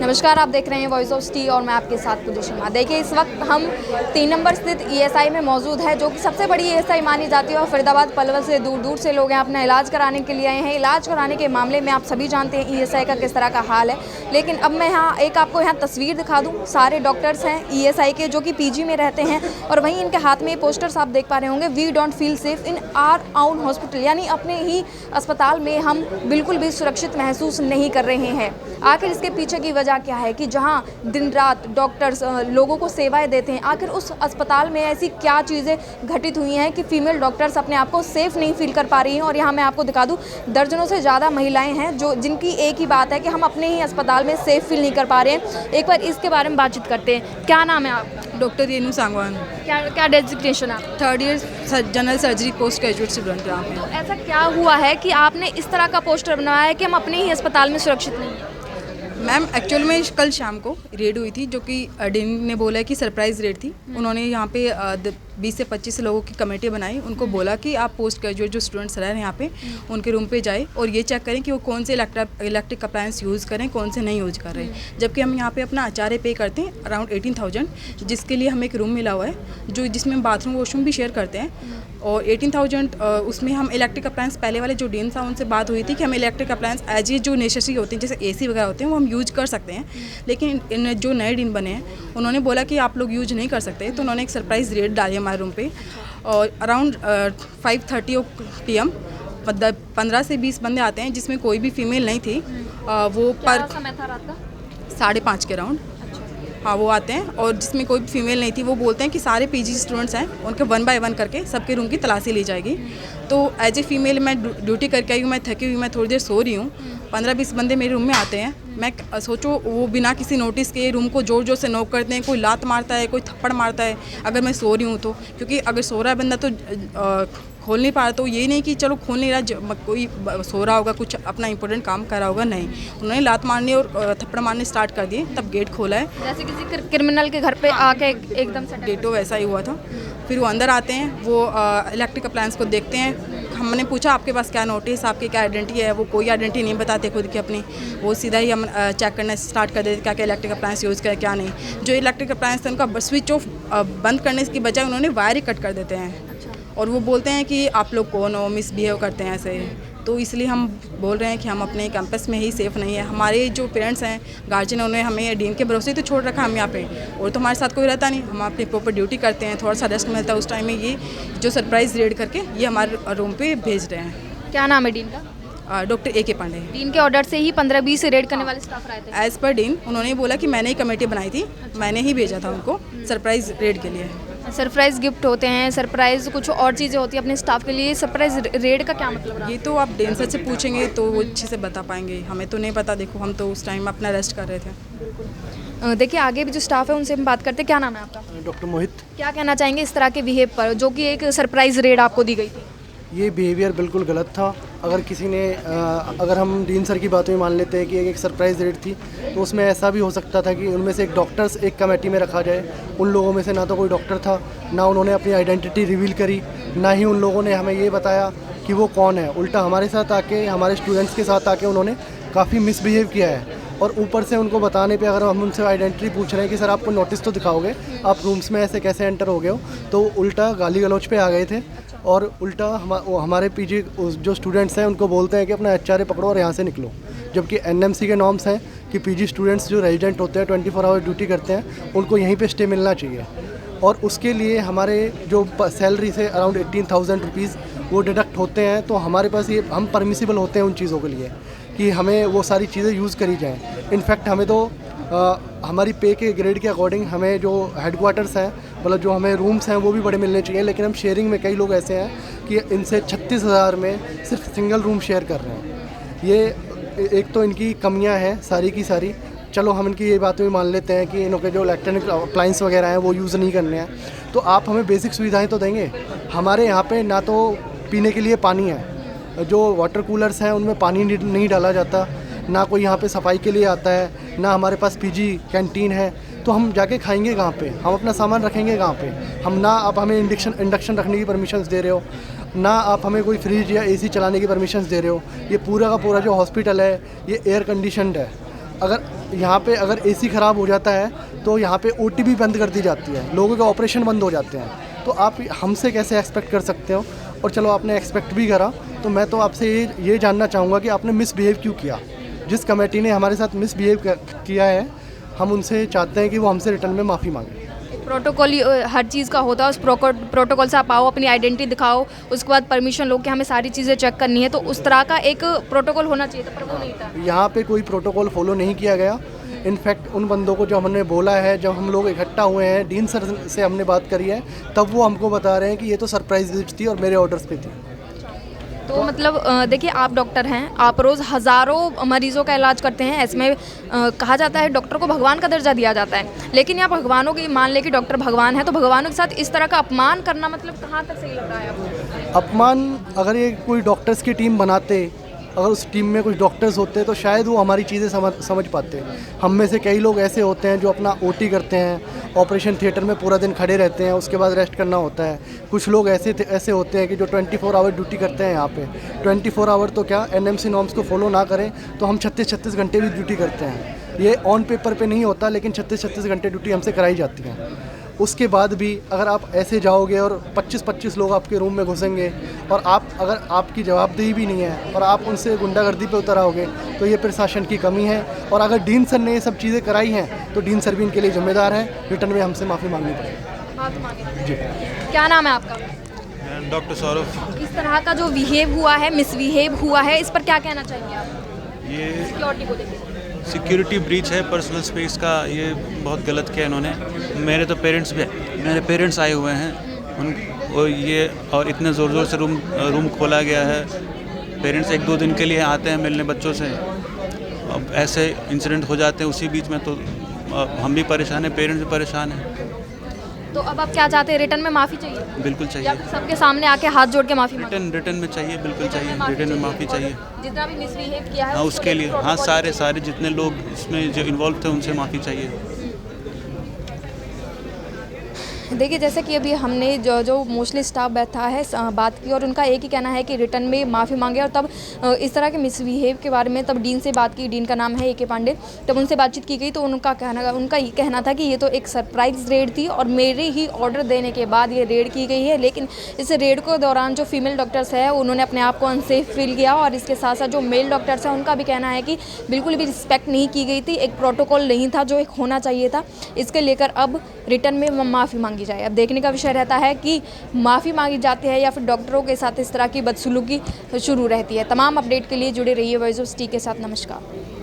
नमस्कार, आप देख रहे हैं वॉइस ऑफ सिटी और मैं आपके साथ पूजा शर्मा। देखिए, इस वक्त हम 3 नंबर स्थित ईएसआई में मौजूद है, जो कि सबसे बड़ी ईएसआई मानी जाती है और फरीदाबाद पलवल से दूर दूर से लोग हैं अपना इलाज कराने के लिए आए हैं। इलाज कराने के मामले में आप सभी जानते हैं ईएसआई का किस तरह का हाल है, लेकिन अब मैं आपको यहाँ तस्वीर दिखा दूँ। सारे डॉक्टर्स हैं ईएसआई के, जो कि पीजी में रहते हैं, और वहीं इनके हाथ में पोस्टर्स आप देख पा रहे होंगे, we don't feel safe in our own hospital, यानी अपने ही अस्पताल में हम बिल्कुल भी सुरक्षित महसूस नहीं कर रहे हैं। आखिर इसके पीछे की वजह क्या है कि जहां दिन रात डॉक्टर्स लोगों को सेवाएं देते हैं, आखिर उस अस्पताल में ऐसी क्या चीज़ें घटित हुई हैं कि फीमेल डॉक्टर्स अपने आप को सेफ़ नहीं फील कर पा रही हैं। और यहाँ मैं आपको दिखा दूँ, दर्जनों से ज़्यादा महिलाएं हैं जिनकी एक ही बात है कि हम अपने ही अस्पताल में सेफ़ फील नहीं कर पा रहे हैं। एक बार इसके बारे में बातचीत करते हैं। क्या नाम है आप? डॉक्टर रेनू सांगवान। क्या डेजिग्नेशन आप? 3rd year general surgery post graduate student हैं आप में। तो ऐसा क्या हुआ है कि आपने इस तरह का पोस्टर बनाया है कि हम अपने ही अस्पताल में सुरक्षित नहीं हैं? मैम, एक्चुअल में कल शाम को रेड हुई थी, जो कि डीन ने बोला है कि सरप्राइज़ रेड थी। उन्होंने यहाँ पे 20 से 25 लोगों की कमेटी बनाई। उनको बोला कि आप पोस्ट ग्रेजुएट जो स्टूडेंट्स रह रहे हैं यहाँ पे, उनके रूम पे जाए और ये चेक करें कि वो कौन से इलेक्ट्रिक अप्लायंस यूज़ करें, कौन से नहीं यूज़ कर रहे हैं। जबकि हम यहाँ पे अपना आचार्य पे करते हैं अराउंड 18,000, जिसके लिए हमें एक रूम मिला हुआ है जिसमें बाथरूम वॉशरूम भी शेयर करते हैं। और 18,000 उसमें हम इलेक्ट्रिक अप्लायंस, पहले वाले जो डीन था उनसे बात हुई थी कि हम इलेक्ट्रिक अप्लायंस एज ये जो नेसेसरी होते हैं, जैसे AC वगैरह होते हैं, वो हम यूज कर सकते हैं। लेकिन इन जो नए डीन बने हैं, उन्होंने बोला कि आप लोग यूज नहीं कर सकते। तो उन्होंने एक सरप्राइज़ रेड डाली हमारे रूम पे और अराउंड 5:30 PM 15 से 20 बंदे आते हैं, जिसमें कोई भी फीमेल नहीं थी। वो क्या समय था रात का? 5:30 के राउंड। हाँ, वो आते हैं और जिसमें कोई फीमेल नहीं थी। वो बोलते हैं कि सारे PG स्टूडेंट्स हैं, उनके 1 बाय 1 करके सबके रूम की तलाशी ली जाएगी। तो एज ए फीमेल मैं ड्यूटी करके आई हूँ, मैं थकी हुई, मैं थोड़ी देर सो रही हूँ। 15-20 बंदे मेरे रूम में आते हैं। मैं सोचो, वो बिना किसी नोटिस के रूम को जोर जोर से नॉक करते हैं। कोई लात मारता है, कोई थप्पड़ मारता है अगर मैं सो रही हूँ तो, क्योंकि अगर सो रहा है बंदा तो खोल नहीं पा रहा। तो ये नहीं कि चलो खोल नहीं रहा, कोई सो रहा होगा, कुछ अपना इंपॉर्टेंट काम कर रहा होगा, नहीं। उन्होंने लात मारने और थप्पड़ मारने स्टार्ट कर दिए, तब गेट खोला है। जैसे किसी क्रिमिनल के घर पे आके एकदम से गेटो वैसा ही हुआ था। फिर वो अंदर आते हैं, वो इलेक्ट्रिक अप्लायंस को देखते हैं। हमने पूछा आपके पास क्या नोटिस, आपकी क्या आइडेंटिटी है? वो कोई आइडेंटिटी नहीं बताते खुद की अपनी। वो सीधा ही हम चेक करना स्टार्ट कर देते क्या क्या इलेक्ट्रिक अप्लायंस यूज़ करें, क्या नहीं। जो इलेक्ट्रिक अप्लायंस है, उनका स्विच ऑफ बंद करने की बजाय उन्होंने वायर ही कट कर देते हैं। और वो बोलते हैं कि आप लोग कौन हो, मिसबिहेव करते हैं ऐसे। तो इसलिए हम बोल रहे हैं कि हम अपने कैंपस में ही सेफ़ नहीं है। हमारे जो पेरेंट्स हैं, गार्जियन, उन्होंने हमें डीन के भरोसे तो छोड़ रखा हम यहाँ पे, और तो हमारे साथ कोई रहता नहीं। हम अपनी प्रॉपर ड्यूटी करते हैं, थोड़ा सा रेस्ट मिलता है उस टाइम में। ये जो सरप्राइज़ रेड करके ये हमारे रूम पे भेज रहे हैं। क्या नाम है डीन का? Doctor AK Pandey. डीन के ऑर्डर से ही 15-20 रेड करने वाले स्टाफ आए थे? एज़ पर डीन उन्होंने बोला कि मैंने ही कमेटी बनाई थी, मैंने ही भेजा था उनको सरप्राइज़ रेड के लिए। सरप्राइज़ गिफ्ट होते हैं, सरप्राइज़ कुछ और चीज़ें होती हैं अपने स्टाफ के लिए। सरप्राइज़ रेड का क्या मतलब है? ये तो आप डेन सर से पूछेंगे तो वो अच्छे से बता पाएंगे, हमें तो नहीं पता। देखो, हम तो उस टाइम अपना रेस्ट कर रहे थे। देखिए, आगे भी जो स्टाफ है उनसे हम बात करते हैं। क्या नाम है आपका? डॉक्टर मोहित। क्या कहना चाहेंगे इस तरह के बिहेव पर, जो कि एक सरप्राइज़ रेड आपको दी गई थी? ये बिहेवियर बिल्कुल गलत था। अगर किसी ने अगर हम डीन सर की बातों में मान लेते हैं कि एक सरप्राइज़ रेड थी, तो उसमें ऐसा भी हो सकता था कि उनमें से एक डॉक्टर्स एक कमेटी में रखा जाए। उन लोगों में से ना तो कोई डॉक्टर था, ना उन्होंने अपनी आइडेंटिटी रिवील करी, ना ही उन लोगों ने हमें ये बताया कि वो कौन है। उल्टा हमारे साथ आके, हमारे स्टूडेंट्स के साथ आके उन्होंने काफ़ी मिसबिहेव किया है। और ऊपर से उनको बताने पे अगर हम उनसे आइडेंटिटी पूछ रहे हैं कि सर आपको नोटिस तो दिखाओगे, आप रूम्स में ऐसे कैसे एंटर हो गए हो, तो उल्टा गाली गलौज पे आ गए थे। और उल्टा हमारे PG जो स्टूडेंट्स हैं उनको बोलते हैं कि अपना HRA पकड़ो और यहाँ से निकलो। जबकि NMC के नॉर्म्स हैं कि PG स्टूडेंट्स जो रेजिडेंट होते हैं 24 आवर ड्यूटी करते हैं, उनको यहीं पे स्टे मिलना चाहिए। और उसके लिए हमारे जो सैलरी से अराउंड 18,000 रुपीज़ वो डिडक्ट होते हैं। तो हमारे पास ये, हम परमिसिबल होते हैं उन चीज़ों के लिए कि हमें वो सारी चीज़ें यूज़ करी जाएँ। इनफैक्ट हमें तो हमारी पे के ग्रेड के अकॉर्डिंग हमें जो हेडक्वार्टर्स हैं, मतलब जो हमें रूम्स हैं, वो भी बड़े मिलने चाहिए। लेकिन हम शेयरिंग में, कई लोग ऐसे हैं कि इनसे 36,000 में सिर्फ सिंगल रूम शेयर कर रहे हैं। ये एक तो इनकी कमियां हैं सारी की सारी। चलो, हम इनकी ये बातें भी मान लेते हैं कि इनके जो इलेक्ट्रॉनिक अप्लायंस वगैरह हैं वो यूज़ नहीं करने हैं, तो आप हमें बेसिक सुविधाएँ तो देंगे। हमारे यहाँ पर ना तो पीने के लिए पानी है, जो वाटर कूलर्स हैं उनमें पानी नहीं डाला जाता, ना कोई यहाँ पे सफाई के लिए आता है, ना हमारे पास PG कैंटीन है। तो हम जाके खाएंगे कहाँ पे? हम अपना सामान रखेंगे कहाँ पे? हम ना आप हमें इंडक्शन रखने की परमिशंस दे रहे हो, ना आप हमें कोई फ्रिज या AC चलाने की परमिशंस दे रहे हो। ये पूरा का पूरा जो हॉस्पिटल है ये एयर कंडीशनड है। अगर यहाँ पे अगर एसी ख़राब हो जाता है तो यहाँ पे ओटी भी बंद कर दी जाती है, लोगों के ऑपरेशन बंद हो जाते हैं। तो आप हमसे कैसे एक्सपेक्ट कर सकते हो? और चलो आपने एक्सपेक्ट भी करा, तो मैं तो आपसे ये जानना चाहूँगा कि आपने मिसबिहेव क्यों किया। जिस कमेटी ने हमारे साथ मिसबिहेव किया है, हम उनसे चाहते हैं कि वो हमसे रिटर्न में माफ़ी मांगे। प्रोटोकॉल हर चीज़ का होता है, उस प्रोटोकॉल से आप आओ, अपनी आइडेंटिटी दिखाओ, उसके बाद परमिशन लो कि हमें सारी चीज़ें चेक करनी है, तो उस तरह का एक प्रोटोकॉल होना चाहिए था, पर वो नहीं था। यहाँ पे कोई प्रोटोकॉल फॉलो नहीं किया गया। इनफैक्ट उन बंदों को जो हमने बोला है, जब हम लोग इकट्ठा हुए हैं, डीन सर से हमने बात करी है, तब वो हमको बता रहे हैं कि ये तो सरप्राइज विजिट थी और मेरे ऑर्डर्स पे थी। तो मतलब देखिए, आप डॉक्टर हैं, आप रोज़ हज़ारों मरीज़ों का इलाज करते हैं। इसमें कहा जाता है डॉक्टर को भगवान का दर्जा दिया जाता है, लेकिन यहाँ भगवानों की मान ले कि डॉक्टर भगवान है, तो भगवानों के साथ इस तरह का अपमान करना मतलब कहाँ तक सही लग रहा है आपको? अपमान, अगर ये कोई डॉक्टर्स की टीम बनाते, अगर उस टीम में कुछ डॉक्टर्स होते तो शायद वो हमारी चीज़ें समझ पाते। हम में से कई लोग ऐसे होते हैं जो अपना ओटी करते हैं, ऑपरेशन थिएटर में पूरा दिन खड़े रहते हैं, उसके बाद रेस्ट करना होता है। कुछ लोग ऐसे होते हैं कि जो 24 आवर ड्यूटी करते हैं यहाँ पे। 24 आवर तो क्या, एनएमसी नॉर्म्स को फॉलो ना करें तो हम 36 घंटे भी ड्यूटी करते हैं। ये ऑन पेपर पे नहीं होता, लेकिन 36 घंटे ड्यूटी हमसे कराई जाती है। उसके बाद भी अगर आप ऐसे जाओगे और 25 लोग आपके रूम में घुसेंगे और अगर आपकी जवाबदेही भी नहीं है और आप उनसे गुंडागर्दी पे उतर आओगे, तो ये प्रशासन की कमी है। और अगर डीन सर ने ये सब चीज़ें कराई हैं तो डीन सर भी इनके लिए जिम्मेदार हैं। रिटर्न में हमसे माफ़ी मांगनी पड़ेगी। हाँ, तो मांगे। जी। क्या नाम है आपका? डॉक्टर सौरभ। इस तरह का जो बिहेव हुआ है, मिसबिहेव हुआ है, इस पर क्या कहना चाहिए आप ये सिक्योरिटी को लेकर? सिक्योरिटी ब्रीच है पर्सनल स्पेस का, ये बहुत गलत किया इन्होंने। मेरे तो मेरे पेरेंट्स आए हुए हैं और इतने ज़ोर से रूम खोला गया है। पेरेंट्स 1-2 दिन के लिए आते हैं मिलने बच्चों से, अब ऐसे इंसिडेंट हो जाते हैं उसी बीच में, तो हम भी परेशान हैं, पेरेंट्स भी परेशान हैं। तो अब आप क्या चाहते हैं? रिटर्न में माफ़ी चाहिए बिल्कुल या चाहिए, फिर सबके सामने आके हाथ जोड़ के माफ़ी मांगे? रिटर्न में चाहिए, बिल्कुल चाहिए, रिटर्न में माफ़ी चाहिए। जितना भी मिसबिहेव किया है हाँ, उसको उसके लिए, लेकर हाँ, प्रोटोकॉल सारे जितने लोग इसमें जो इन्वॉल्व थे उनसे माफ़ी चाहिए। देखिए, जैसे कि अभी हमने जो मोस्टली स्टाफ बैठा है बात की, और उनका एक ही कहना है कि रिटर्न में माफ़ी मांगे। और तब इस तरह के मिसबिहेव के बारे में तब डीन से बात की, डीन का नाम है AK पांडे, तब उनसे बातचीत की गई तो उनका ये कहना था कि ये तो एक सरप्राइज़ रेड थी और मेरे ही ऑर्डर देने के बाद ये रेड की गई है। लेकिन इस रेड के दौरान जो फीमेल डॉक्टर्स है उन्होंने अपने आप को अनसेफ फील किया, और इसके साथ साथ जो मेल डॉक्टर्स हैं उनका भी कहना है कि बिल्कुल भी रिस्पेक्ट नहीं की गई थी, एक प्रोटोकॉल नहीं था जो एक होना चाहिए था। इसके लेकर अब रिटर्न में माफ़ी मांगी जाए। अब देखने का विषय रहता है कि माफ़ी मांगी जाती है या फिर डॉक्टरों के साथ इस तरह की बदसलूकी शुरू रहती है। तमाम अपडेट के लिए जुड़े रहिए वॉइस ऑफ सिटी के साथ। नमस्कार।